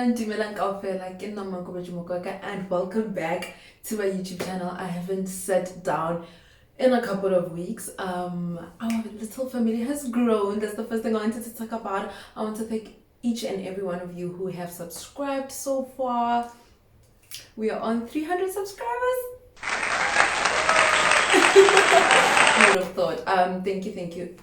And welcome back to my YouTube channel. I haven't sat down in a couple of weeks. Our little family has grown. That's the first thing I wanted to talk about. I want to thank each and every one of you who have subscribed so far. We are on 300 subscribers. I would have thought. Thank you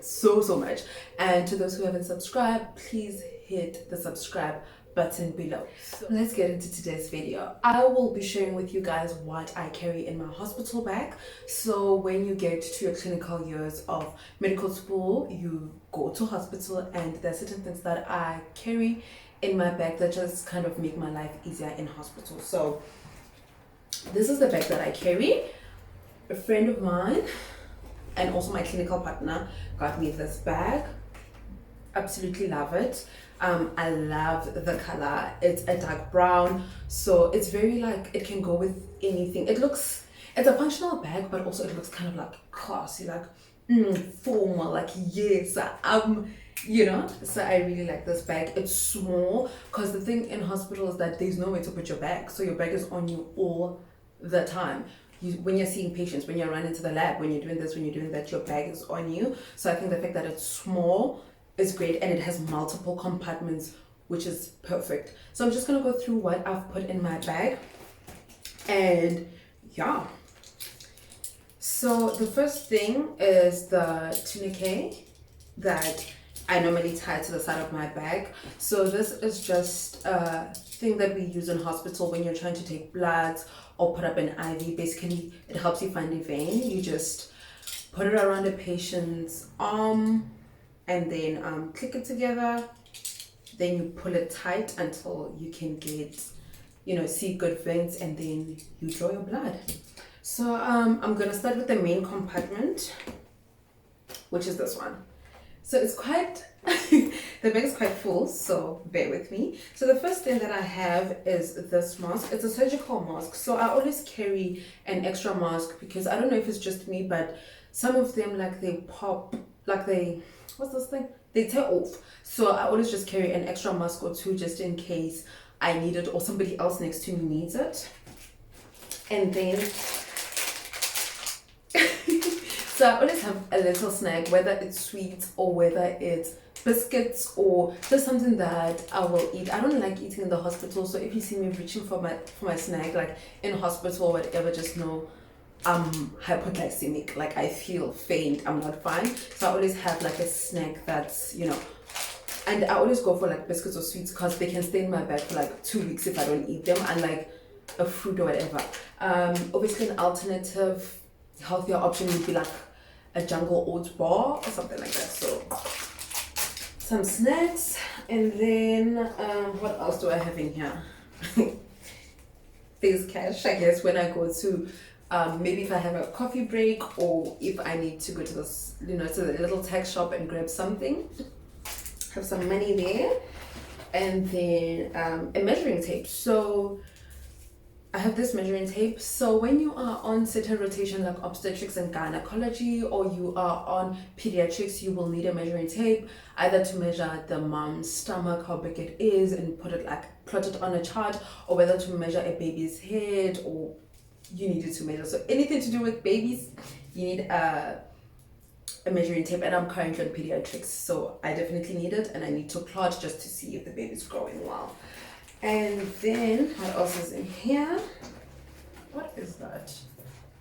so much. And to those who haven't subscribed, please hit the subscribe button below. So let's get into today's video. I will be sharing with you guys what I carry in my hospital bag. So when you get to your clinical years of medical school, you go to hospital, and there are certain things that I carry in my bag that just kind of make my life easier in hospital. So this is the bag that I carry. A friend of mine and also my clinical partner got me this bag. Absolutely love it. I love the color. It's a dark brown, so it's very like, it can go with anything. It's a functional bag, but also it looks kind of like classy, like formal, like yes, you know. So I really like this bag. It's small because the thing in hospital is that there's nowhere to put your bag, so your bag is on you all the time. When you're seeing patients, when you're running to the lab, when you're doing this, when you're doing that, your bag is on you. So I think the fact that it's small is great, and it has multiple compartments, which is perfect. So I'm just gonna go through what I've put in my bag, and yeah. So the first thing is the tourniquet that I normally tie to the side of my bag. So this is just a thing that we use in hospital when you're trying to take blood or put up an IV. Basically, it helps you find a vein. You just put it around a patient's arm and then click it together. Then you pull it tight until you can get, see good veins, and then you draw your blood. So I'm gonna start with the main compartment, which is this one. So it's quite, the bag is quite full, so bear with me. So the first thing that I have is this mask. It's a surgical mask. So I always carry an extra mask because I don't know if it's just me, but some of them, like, they pop, like what's this thing? They tear off. So I always just carry an extra mask or two just in case I need it or somebody else next to me needs it. And then so I always have a little snack, whether it's sweets or whether it's biscuits or just something that I will eat. I don't like eating in the hospital, so if you see me reaching for my snack, like in hospital or whatever, just know I'm hypoglycemic. Like, I feel faint, I'm not fine. So I always have like a snack that's, and I always go for like biscuits or sweets because they can stay in my bag for like 2 weeks if I don't eat them, unlike a fruit or whatever. Obviously an alternative healthier option would be like a jungle oats bar or something like that. So some snacks, and then what else do I have in here? There's cash, I guess, when I go to maybe if I have a coffee break or if I need to go to this, to the little tech shop and grab something. Have some money there, and then a measuring tape. So I have this measuring tape. So when you are on certain rotation like obstetrics and gynecology, or you are on pediatrics, you will need a measuring tape, either to measure the mom's stomach, how big it is, and plot it on a chart, or whether to measure a baby's head, or you need it to measure. So anything to do with babies, you need a measuring tape, and I'm currently on pediatrics, so I definitely need it, and I need to plot just to see if the baby's growing well. And then what else is in here? What is that?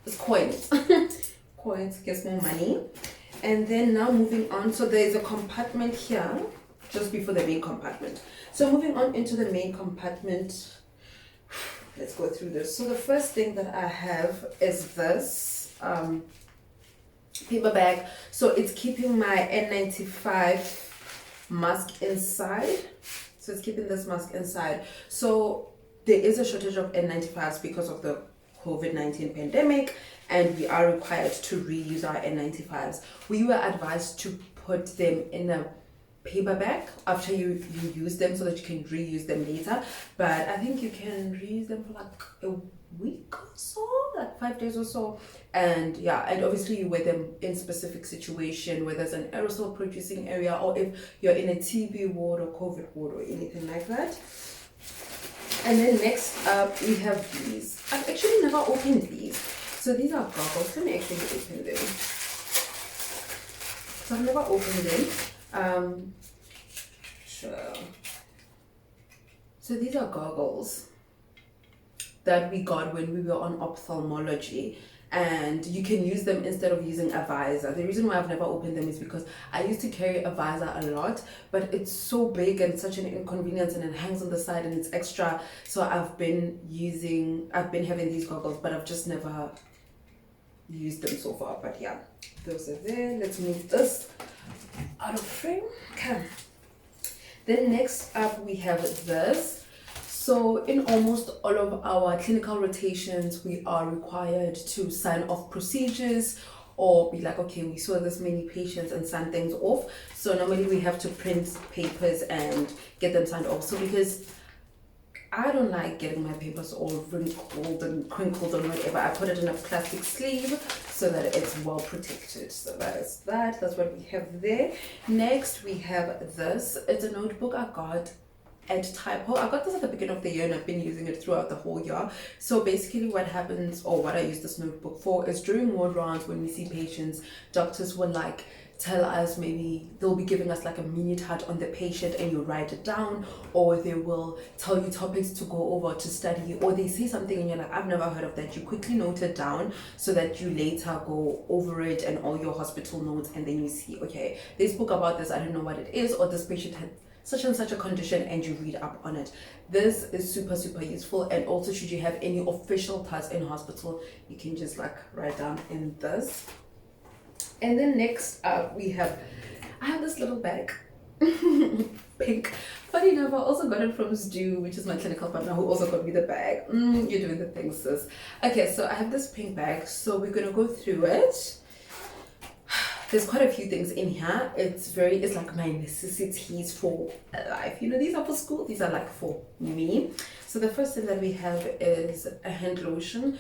It's coins. Coins gets more money. And then now moving on, so there's a compartment here just before the main compartment. So moving on into the main compartment, let's go through this. So the first thing that I have is this paper bag. So it's keeping my N95 mask inside. So it's keeping this mask inside. So there is a shortage of N95s because of the COVID-19 pandemic, and we are required to reuse our N95s. We were advised to put them in a paper bag after you use them so that you can reuse them later, but I think you can reuse them for like a week or so, like 5 days or so. And yeah, and obviously you wear them in specific situation where there's an aerosol producing area, or if you're in a TB ward or COVID ward or anything like that. And then next up we have these. I've actually never opened these. So these are goggles. Let me actually open them. So I've never opened them. Sure. So these are goggles that we got when we were on ophthalmology, and you can use them instead of using a visor. The reason why I've never opened them is because I used to carry a visor a lot, but it's so big and such an inconvenience, and it hangs on the side and it's extra. So I've been having these goggles, but I've just never used them so far. But yeah, those are there. Let's move this out of frame. Okay. Then next up we have this. So in almost all of our clinical rotations, we are required to sign off procedures or be like, okay, we saw this many patients, and sign things off. So normally we have to print papers and get them signed off. So because I don't like getting my papers all wrinkled and crinkled and whatever, I put it in a plastic sleeve so that it's well protected. So that is that. That's what we have there. Next we have this. It's a notebook I got at Typo. I got this at the beginning of the year and I've been using it throughout the whole year. So basically what happens, or what I use this notebook for, is during ward rounds when we see patients, doctors will like tell us, maybe they'll be giving us like a mini touch on the patient and you write it down, or they will tell you topics to go over to study, or they say something and you're like, I've never heard of that. You quickly note it down so that you later go over it and all your hospital notes, and then you see, okay, they spoke about this, I don't know what it is, or this patient had such and such a condition, and you read up on it. This is super useful. And also, should you have any official tasks in hospital, you can just like write down in this. And then next up I have this little bag, pink. Funny enough, I also got it from Stu, which is my clinical partner, who also got me the bag. You're doing the thing, sis. Okay, so I have this pink bag, so we're gonna go through it. There's quite a few things in here. It's like my necessities for life. You know, these are for school, these are like for me. So the first thing that we have is a hand lotion.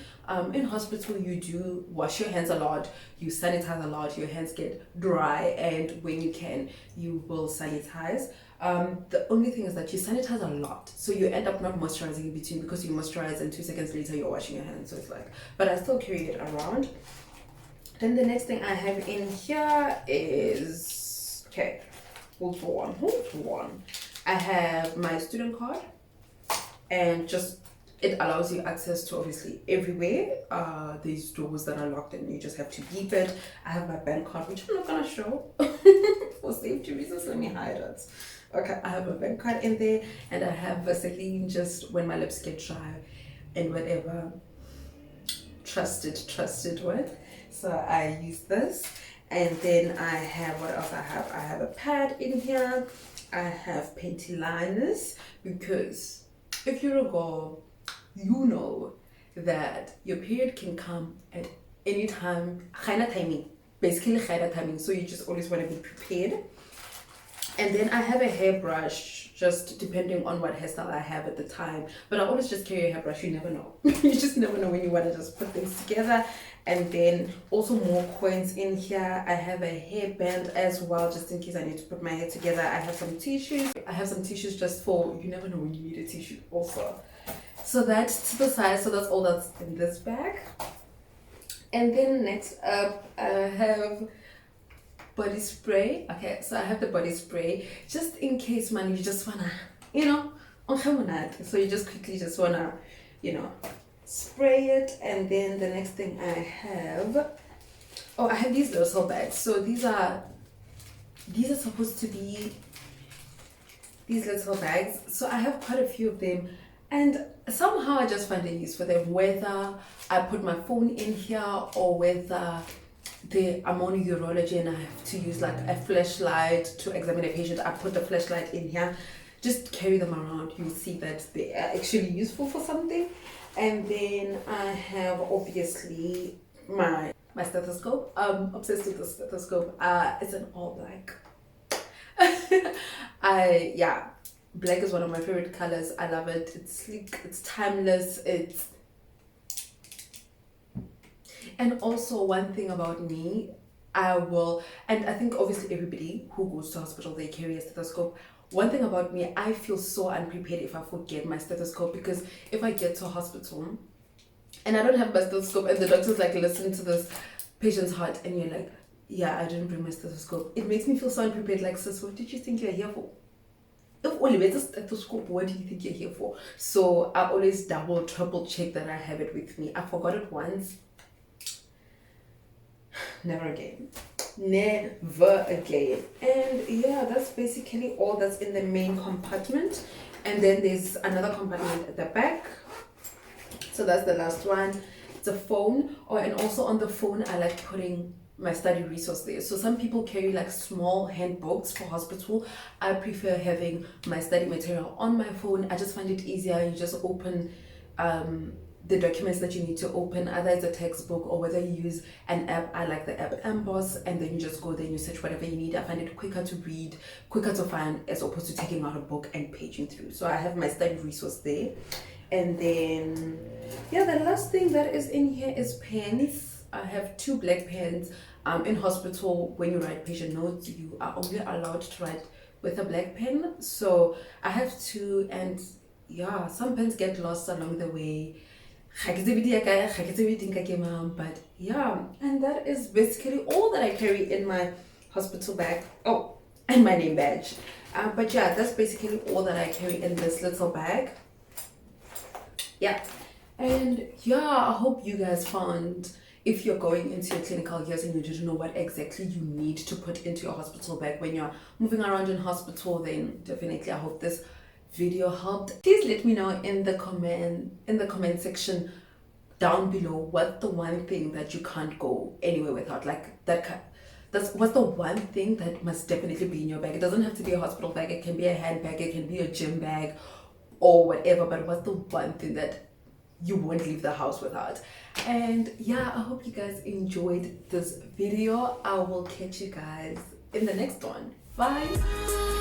In hospital, you do wash your hands a lot, you sanitize a lot, your hands get dry, and when you can, you will sanitize. The only thing is that you sanitize a lot, so you end up not moisturizing in between, because you moisturize and 2 seconds later you're washing your hands. So it's like, but I still carry it around. Then the next thing I have in here is, okay, hold on. I have my student card, and just, it allows you access to obviously everywhere. These doors that are locked and you just have to beep it. I have my bank card, which I'm not gonna show for safety reasons. Let me hide it. Okay, I have a bank card in there, and I have Vaseline just when my lips get dry and whatever. Trusted with. So I use this. And then I have, what else I have? I have a pad in here. I have panty liners, because if you're a girl, you know that your period can come at any time. Basically timing. So you just always want to be prepared. And then I have a hairbrush, just depending on what hairstyle I have at the time. But I always just carry a hairbrush, you never know. You just never know when you want to just put things together. And then also more coins in here. I have a hairband as well, just in case I need to put my hair together. I have some tissues. Just for, you never know when you need a tissue also. So that's to the side. So that's all that's in this bag. And then next up, I have body spray. Okay, so I have the body spray just in case, man, you just wanna, you know, so you just quickly just wanna, you know, spray it. And then the next thing I have, I have these little bags. So these are supposed to be these little bags. So I have quite a few of them, and somehow I just find a use for them, whether I put my phone in here or whether I'm on urology and I have to use like a flashlight to examine a patient. I put the flashlight in here. Just carry them around. You'll see that they are actually useful for something. And then I have obviously my stethoscope. I'm obsessed with the stethoscope. It's an all black. Black is one of my favorite colors. I love it. It's sleek, it's timeless, and also one thing about me, and I think obviously everybody who goes to hospital, they carry a stethoscope. one thing about me, I feel so unprepared if I forget my stethoscope, because if I get to a hospital and I don't have my stethoscope and the doctor's like, listen to this patient's heart, and you're like, yeah, I didn't bring my stethoscope, it makes me feel so unprepared. Like, sis, what did you think you're here for? If only it's a stethoscope, what do you think you're here for? So I always double, triple check that I have it with me. I forgot it once. Never again. Never again. And yeah, that's basically all that's in the main compartment. And then there's another compartment at the back. So that's the last one. It's a phone. And also on the phone, I like putting my study resource there. So some people carry like small handbooks for hospital. I prefer having my study material on my phone. I just find it easier. You just open the documents that you need to open, either it's a textbook or whether you use an app. I like the app Emboss, and then you just go there and you search whatever you need. I find it quicker to read, quicker to find, as opposed to taking out a book and paging through. So I have my study resource there. And then yeah, the last thing that is in here is pens. I have 2 black pens. In hospital, when you write patient notes, you are only allowed to write with a black pen. So I have 2, and yeah, some pens get lost along the way. But yeah, and that is basically all that I carry in my hospital bag. Oh, and my name badge. But yeah, that's basically all that I carry in this little bag. Yeah, and yeah, I hope you guys found, if you're going into your clinical years and you didn't know what exactly you need to put into your hospital bag when you're moving around in hospital, then definitely I hope this video helped. Please let me know in the comment section down below what's the one thing that you can't go anywhere without. Like that's what's the one thing that must definitely be in your bag. It doesn't have to be a hospital bag, it can be a handbag, it can be a gym bag or whatever, but what's the one thing that you won't leave the house without? And yeah, I hope you guys enjoyed this video. I will catch you guys in the next one. Bye.